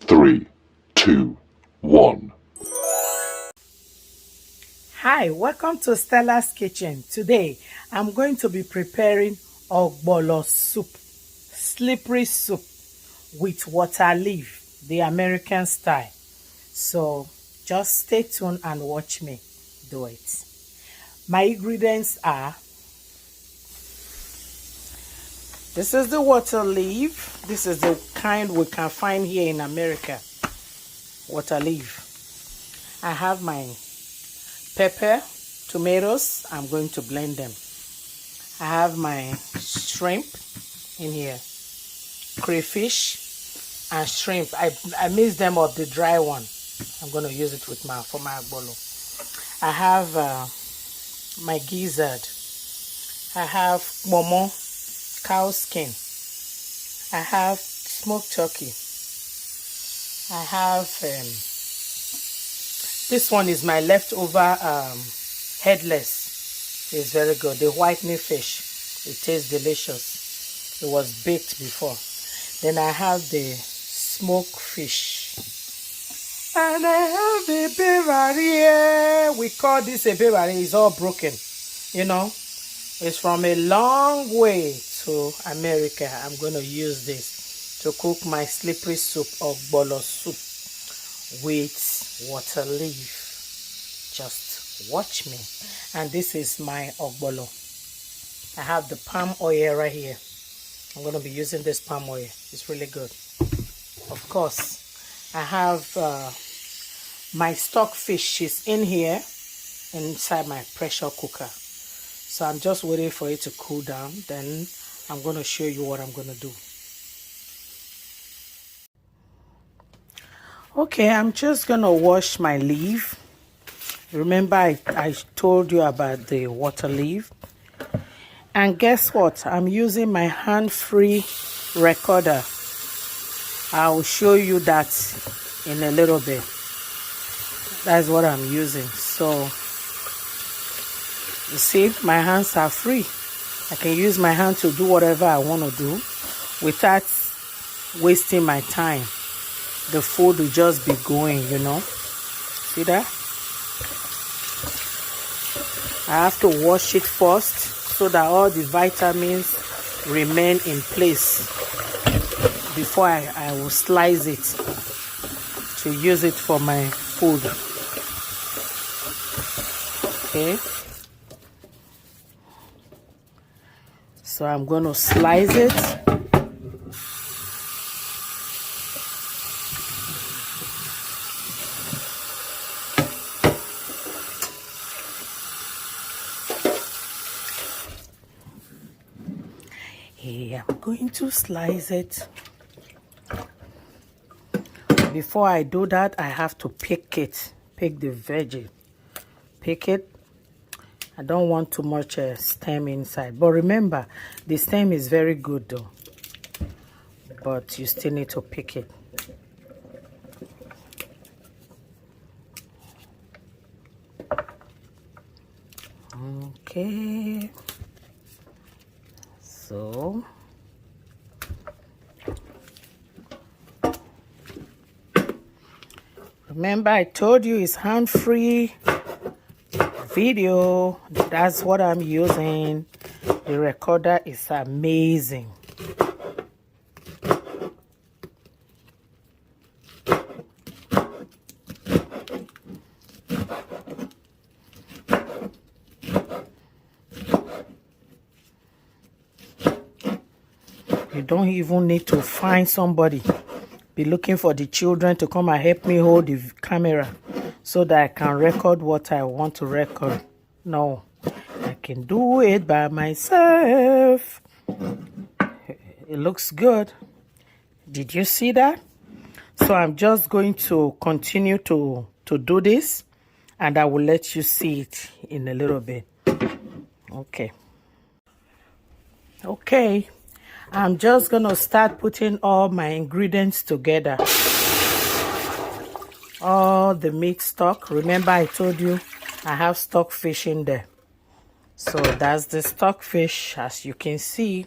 3, 2, 1. Hi, welcome to Stella's Kitchen. Today, I'm going to be preparing Ogbono soup, slippery soup with water leaf, the American style. So, just stay tuned and watch me do it. My ingredients are, this is the water leaf. This is the kind we can find here in America, water leaf. I have my pepper, tomatoes. I'm going to blend them. I have my shrimp in here, crayfish and shrimp. I mix them up, the dry one. I'm going to use it with for my ogbono. I have my gizzard. I have momo, cow skin. I have smoked turkey. I have this one is my leftover headless. It's very good. The whitening fish. It tastes delicious. It was baked before. Then I have the smoked fish. And I have a beverage. We call this a beverage. It's all broken. You know, it's from a long way to America. I'm going to use this to cook my slippery soup or ogbono soup with water leaf. Just watch me. And this is my ogbono. I have the palm oil right here. I'm going to be using this palm oil. It's really good. Of course, I have my stock fish is in here inside my pressure cooker. So I'm just waiting for it to cool down. Then I'm going to show you what I'm going to do. Okay, I'm just going to wash my leaf. Remember I told you about the water leaf. And guess what? I'm using my hand-free recorder. I'll show you that in a little bit. That's what I'm using. So, you see, my hands are free. I can use my hand to do whatever I want to do without wasting my time. The food will just be going, you know. See that? I have to wash it first so that all the vitamins remain in place before I will slice it to use it for my food. Okay. So I'm going to slice it. I'm going to slice it. Before I do that, I have to pick it. Pick the veggie. Pick it. I don't want too much stem inside. But remember, the stem is very good though. But you still need to pick it. Okay. So, remember I told you it's hand-free video. That's what I'm using. The recorder is amazing. You don't even need to find somebody. Be looking for the children to come and help me hold the camera so that I can record what I want to record. No, I can do it by myself. It looks good. Did you see that? So I'm just going to continue to do this, and I will let you see it in a little bit. Okay. Okay. I'm just going to start putting all my ingredients together. All the meat stock. Remember I told you I have stock fish in there. So that's the stock fish. As you can see,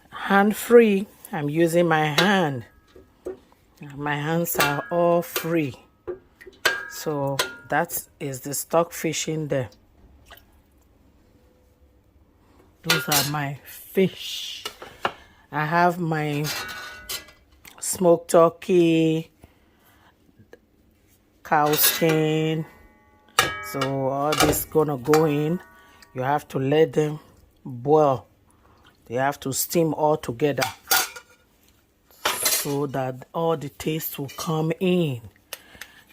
hand free. I'm using my hand. My hands are all free. So that is the stock fish in there. Those are my fish. I have my smoked turkey, cow skin. So all this gonna go in. You have to let them boil. They have to steam all together so that all the taste will come in.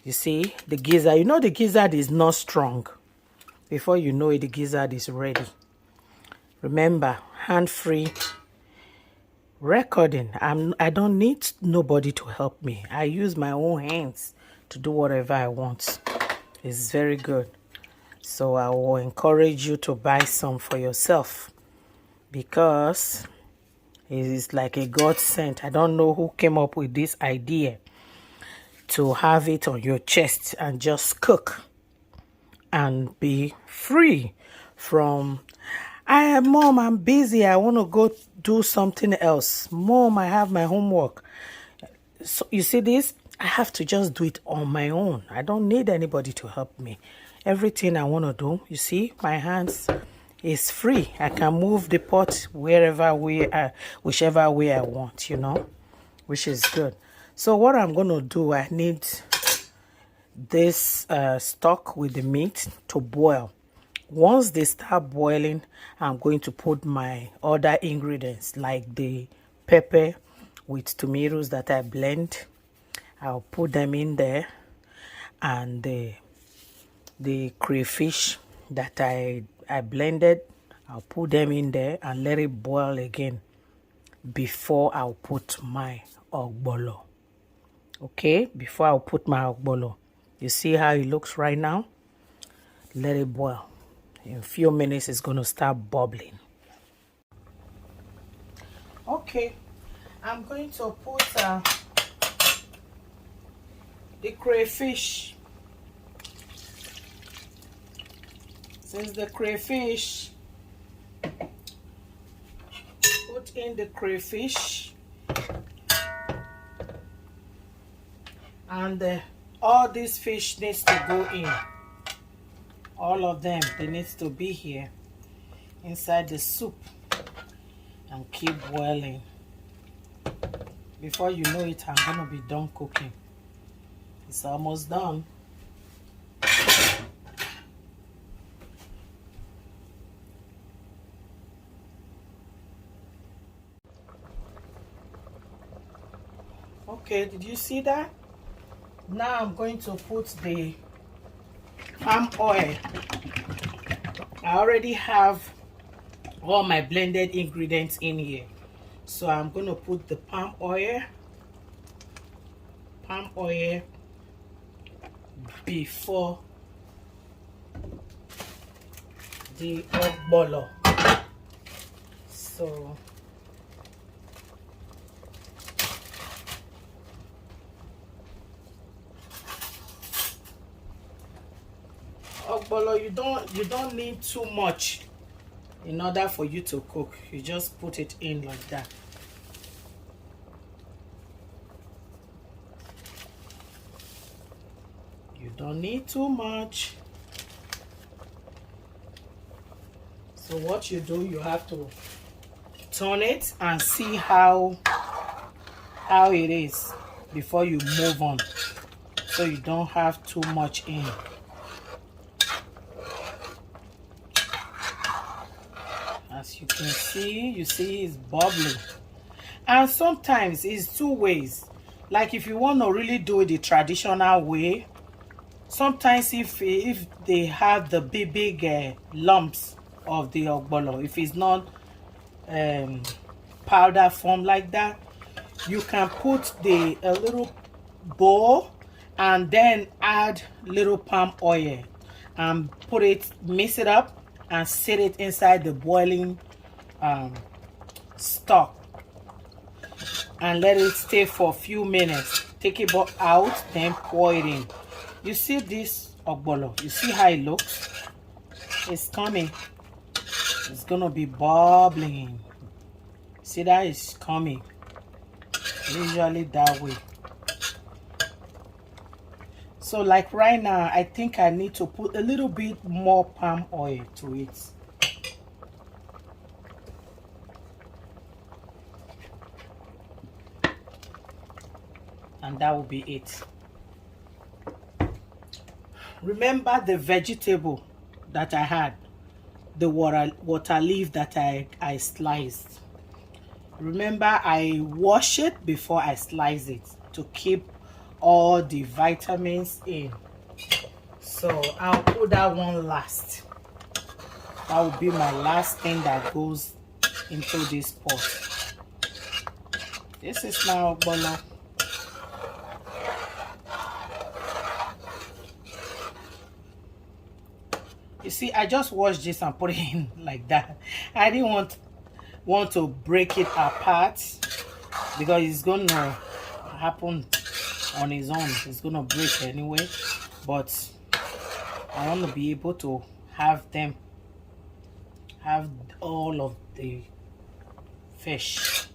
You see, the gizzard, you know the gizzard is not strong. Before you know it, the gizzard is ready. Remember, hand-free recording. I don't need nobody to help me. I use my own hands to do whatever I want. It's very good. So I will encourage you to buy some for yourself because it is like a godsend. I don't know who came up with this idea to have it on your chest and just cook and be free from, Mom, I'm busy. I want to go do something else. Mom, I have my homework. So you see this? I have to just do it on my own. I don't need anybody to help me. Everything I want to do, you see, my hands is free. I can move the pot whichever way I want, you know, which is good. So what I'm going to do, I need this stock with the meat to boil. Once they start boiling, I'm going to put my other ingredients like the pepper with tomatoes that I blend. I'll put them in there, and the crayfish that I blended, I'll put them in there and let it boil again before I'll put my ogbono. Okay, before I'll put my ogbono. You see how it looks right now? Let it boil. In a few minutes, it's going to start bubbling. Okay, I'm going to put the crayfish. Since the crayfish, put in the crayfish and all these fish needs to go in. All of them, they need to be here inside the soup and keep boiling. Before you know it, I'm gonna be done cooking. It's almost done. Okay, did you see that? Now I'm going to put the palm oil. I already have all my blended ingredients in here. So I'm going to put the palm oil before the ogbono. So ogbono, you don't need too much in order for you to cook. You just put it in like that. You don't need too much. So what you do, you have to turn it and see how it is before you move on, so you don't have too much in. As you can see, it's bubbling. And sometimes it's two ways. Like if you want to really do it the traditional way, sometimes if they have the big lumps of the ogbono, if it's not powder form like that, you can put a little bowl and then add little palm oil and mix it up and set it inside the boiling stock and let it stay for a few minutes. Take it out, then pour it in. You see this ogbono? You see how it looks? It's coming. It's gonna be bubbling. See that? It's coming. Usually that way. So like right now, I think I need to put a little bit more palm oil to it. And that will be it. Remember the vegetable that I had, the water leaf that I sliced. Remember, I wash it before I slice it to keep all the vitamins in. So I'll put that one last. That will be my last thing that goes into this pot. This is now Ogbono. You see, I just washed this and put it in like that. I didn't want to break it apart because it's gonna happen on its own. It's gonna break anyway. But I want to be able to have all of the fish.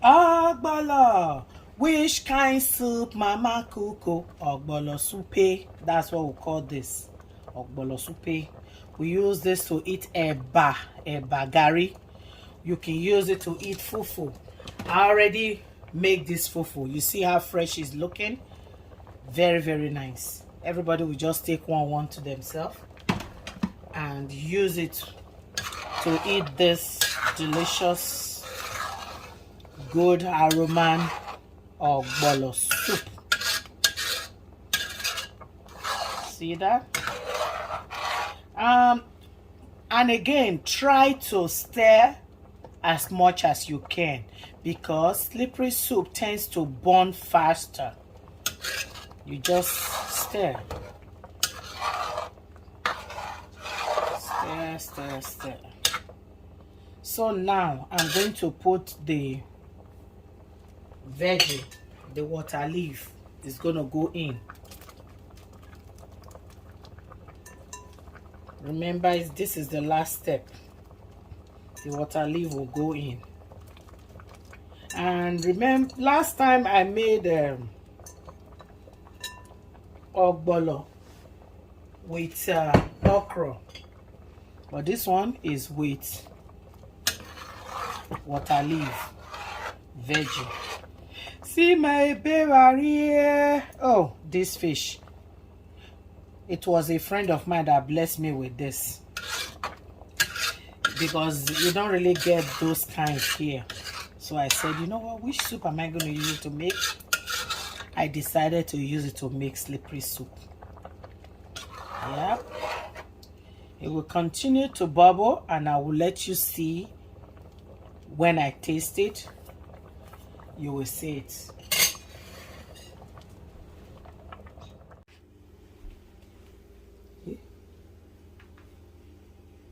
Ogbono, which kind soup mama cook? Ogbono soup. That's what we call this. Ogbono soup. We use this to eat eba gari. You can use it to eat fufu. I already make this fufu. You see how fresh it's looking? Very, very nice. Everybody will just take one to themselves and use it to eat this delicious, good aroma Ogbono soup. See that? And again, try to stir as much as you can because slippery soup tends to burn faster. You just stir. Stir. So now I'm going to put the veggie, the water leaf is going to go in. Remember, this is the last step. The water leaf will go in. And remember, last time I made Ogbono with okra, but this one is with water leaf veggie. See my baby here. Oh, this fish. It was a friend of mine that blessed me with this because you don't really get those kinds here. So I said, you know what, which soup am I going to use to make? I decided to use it to make slippery soup. Yeah. It will continue to bubble and I will let you see when I taste it. You will see it.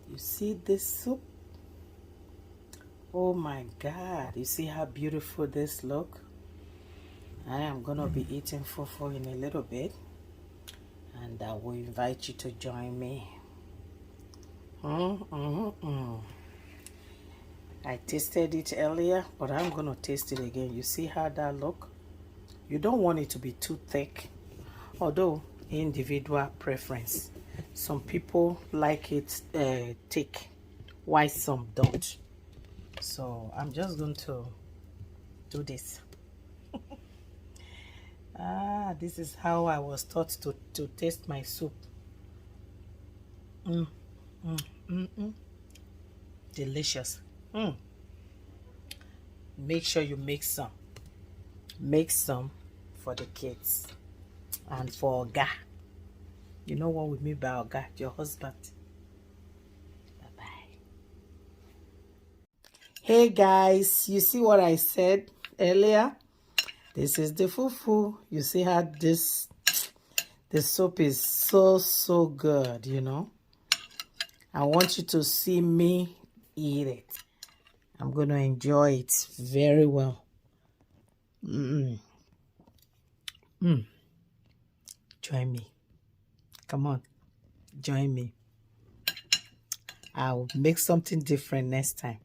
You see this soup? Oh my God, you see how beautiful this look? I am gonna be eating fufu in a little bit and I will invite you to join me. I tasted it earlier, but I'm gonna taste it again. You see how that look? You don't want it to be too thick, although individual preference. Some people like it thick, while some don't. So I'm just going to do this. This is how I was taught to taste my soup. Delicious. Make sure you make some. Make some for the kids and for Oga. You know what we mean by Oga? Your husband. Bye-bye. Hey guys, you see what I said earlier? This is the fufu. You see how the soup is so good, you know? I want you to see me eat it. I'm going to enjoy it very well. Join me. Come on. Join me. I'll make something different next time.